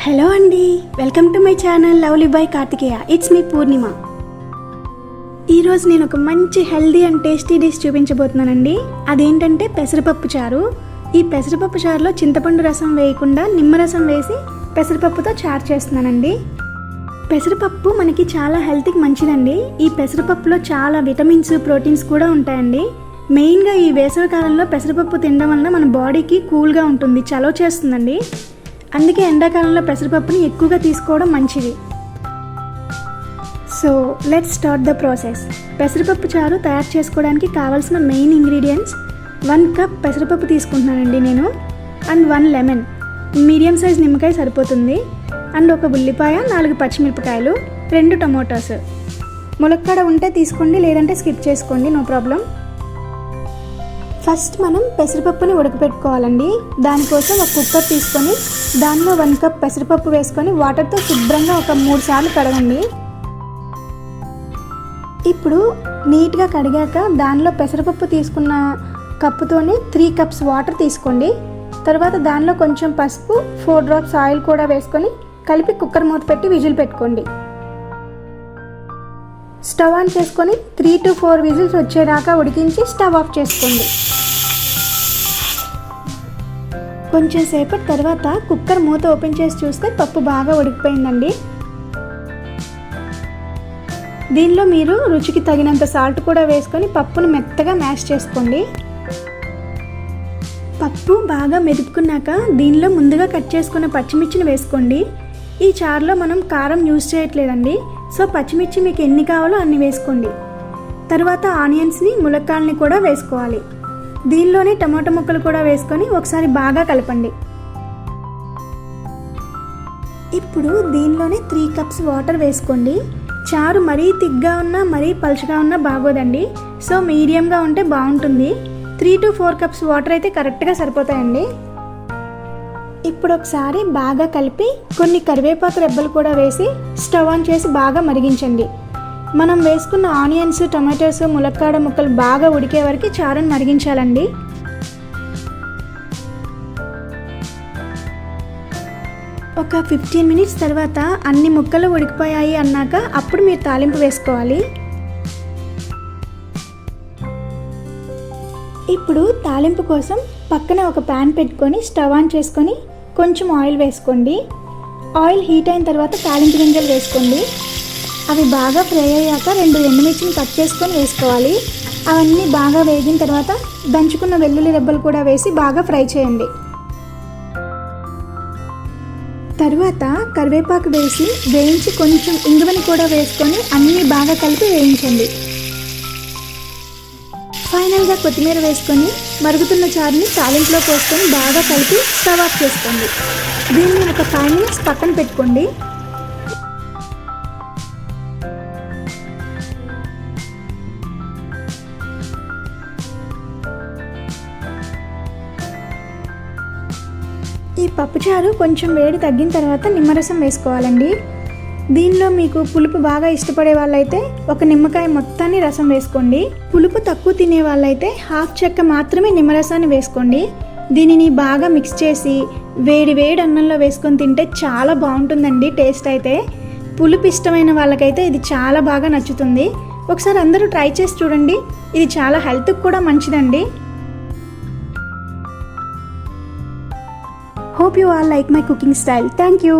Hello అండి, welcome to my channel lovely by Karthikeya. It's me Purnima. ఈరోజు నేను ఒక మంచి హెల్దీ అండ్ టేస్టీ డిష్ చూపించబోతున్నానండి. అదేంటంటే పెసరపప్పు చారు. ఈ పెసరపప్పు చారులో చింతపండు రసం వేయకుండా నిమ్మరసం వేసి పెసరపప్పుతో చారు చేస్తున్నానండి. పెసరపప్పు మనకి చాలా హెల్త్కి మంచిదండి. ఈ పెసరపప్పులో చాలా విటమిన్స్, ప్రోటీన్స్ కూడా ఉంటాయండి. మెయిన్గా ఈ వేసవి కాలంలో పెసరపప్పు తినడం వలన మన బాడీకి కూల్గా ఉంటుంది, చలవ చేస్తుందండి. అందుకే ఎండాకాలంలో పెసరపప్పుని ఎక్కువగా తీసుకోవడం మంచిది. So let's start the process. పెసరపప్పు చారు తయారు చేసుకోవడానికి కావాల్సిన మెయిన్ ఇంగ్రీడియంట్స్: 1 కప్ పెసరపప్పు తీసుకుంటున్నానండి నేను, అండ్ 1 లెమన్, మీడియం సైజ్ నిమ్మకాయ సరిపోతుంది, అండ్ 1 ఉల్లిపాయ, 4 పచ్చిమిరపకాయలు, 2 టమోటాస్. ములక్కాడ ఉంటే తీసుకోండి, లేదంటే స్కిప్ చేసుకోండి, నో ప్రాబ్లం. ఫస్ట్ మనం పెసరపప్పుని ఉడకపెట్టుకోవాలండి. దానికోసం ఒక కుక్కర్ తీసుకొని దానిలో 1 కప్ పెసరపప్పు వేసుకొని వాటర్తో శుభ్రంగా ఒక 3 సార్లు కడగండి. ఇప్పుడు నీట్గా కడిగాక దానిలో పెసరపప్పు తీసుకున్న కప్పుతోని 3 కప్స్ వాటర్ తీసుకోండి. తర్వాత దానిలో కొంచెం పసుపు, 4 డ్రాప్స్ ఆయిల్ కూడా వేసుకొని కలిపి కుక్కర్ మూత పెట్టి విజిల్ పెట్టుకోండి. స్టవ్ ఆన్ చేసుకొని 3 to 4 విజిల్స్ వచ్చేదాకా ఉడికించి స్టవ్ ఆఫ్ చేసుకోండి. కొంచెం సేపటి తర్వాత కుక్కర్ మూత ఓపెన్ చేసి చూస్తే పప్పు బాగా ఉడికిపోయిందండి. దీనిలో మీరు రుచికి తగినంత సాల్ట్ కూడా వేసుకొని పప్పును మెత్తగా మ్యాష్ చేసుకోండి. పప్పు బాగా మెదుపుకున్నాక దీనిలో ముందుగా కట్ చేసుకున్న పచ్చిమిర్చిని వేసుకోండి. ఈ చారులో మనం కారం యూజ్ చేయట్లేదండి, సో పచ్చిమిర్చి మీకు ఎన్ని కావాలో అన్ని వేసుకోండి. తర్వాత ఆనియన్స్ని, ములక్కాడని కూడా వేసుకోవాలి. దీనిలోనే టమాటో ముక్కలు కూడా వేసుకొని ఒకసారి బాగా కలపండి. ఇప్పుడు దీనిలోనే 3 కప్స్ వాటర్ వేసుకోండి. చారు మరీ తిగ్గా ఉన్నా మరీ పలుచగా ఉన్నా బాగోదండి, సో మీడియంగా ఉంటే బాగుంటుంది. 3 to 4 కప్స్ వాటర్ అయితే కరెక్ట్గా సరిపోతాయండి. ఇప్పుడు ఒకసారి బాగా కలిపి కొన్ని కరివేపాకు రెబ్బలు కూడా వేసి స్టవ్ ఆన్ చేసి బాగా మరిగించండి. మనం వేసుకున్న ఆనియన్స్, టమాటోస్, ములక్కాడ ముక్కలు బాగా ఉడికే వరకు చారుని మరిగించాలండి. ఒక 15 మినిట్స్ తర్వాత అన్ని ముక్కలు ఉడికిపోయాయి అన్నాక అప్పుడు మీరు తాలింపు వేసుకోవాలి. ఇప్పుడు తాలింపు కోసం పక్కన ఒక ప్యాన్ పెట్టుకొని స్టవ్ ఆన్ చేసుకొని కొంచెం ఆయిల్ వేసుకోండి. ఆయిల్ హీట్ అయిన తర్వాత తాలింపు గింజలు వేసుకోండి. అవి బాగా ఫ్రై అయ్యాక 2 ఎండుమిర్చిని కట్ చేసుకొని వేసుకోవాలి. అవన్నీ బాగా వేగిన తర్వాత దంచుకున్న వెల్లుల్లి రెబ్బలు కూడా వేసి బాగా ఫ్రై చేయండి. తర్వాత కరివేపాకు వేసి వేయించి కొంచెం ఇంగువని కూడా వేసుకొని అన్నీ బాగా కలిపి వేయించండి. ఫైనల్గా కొత్తిమీర వేసుకొని మరుగుతున్న చారుని తాలింపులో పోసుకొని బాగా కలిపి స్టవ్ ఆఫ్ చేసుకోండి. దీన్ని ఒక 5 మినిట్స్ పక్కన పెట్టుకోండి. ఈ పప్పుచారు కొంచెం వేడి తగ్గిన తర్వాత నిమ్మరసం వేసుకోవాలండి. దీనిలో మీకు పులుపు బాగా ఇష్టపడే వాళ్ళైతే 1 నిమ్మకాయ మొత్తాన్ని రసం వేసుకోండి. పులుపు తక్కువ తినే వాళ్ళైతే 1/2 చెక్క మాత్రమే నిమ్మరసాన్ని వేసుకోండి. దీనిని బాగా మిక్స్ చేసి వేడి వేడి అన్నంలో వేసుకొని తింటే చాలా బాగుంటుందండి. టేస్ట్ అయితే పులుపు ఇష్టమైన వాళ్ళకైతే ఇది చాలా బాగా నచ్చుతుంది. ఒకసారి అందరూ ట్రై చేసి చూడండి, ఇది చాలా హెల్త్కి కూడా మంచిదండి. Hope you all like my cooking style. Thank you.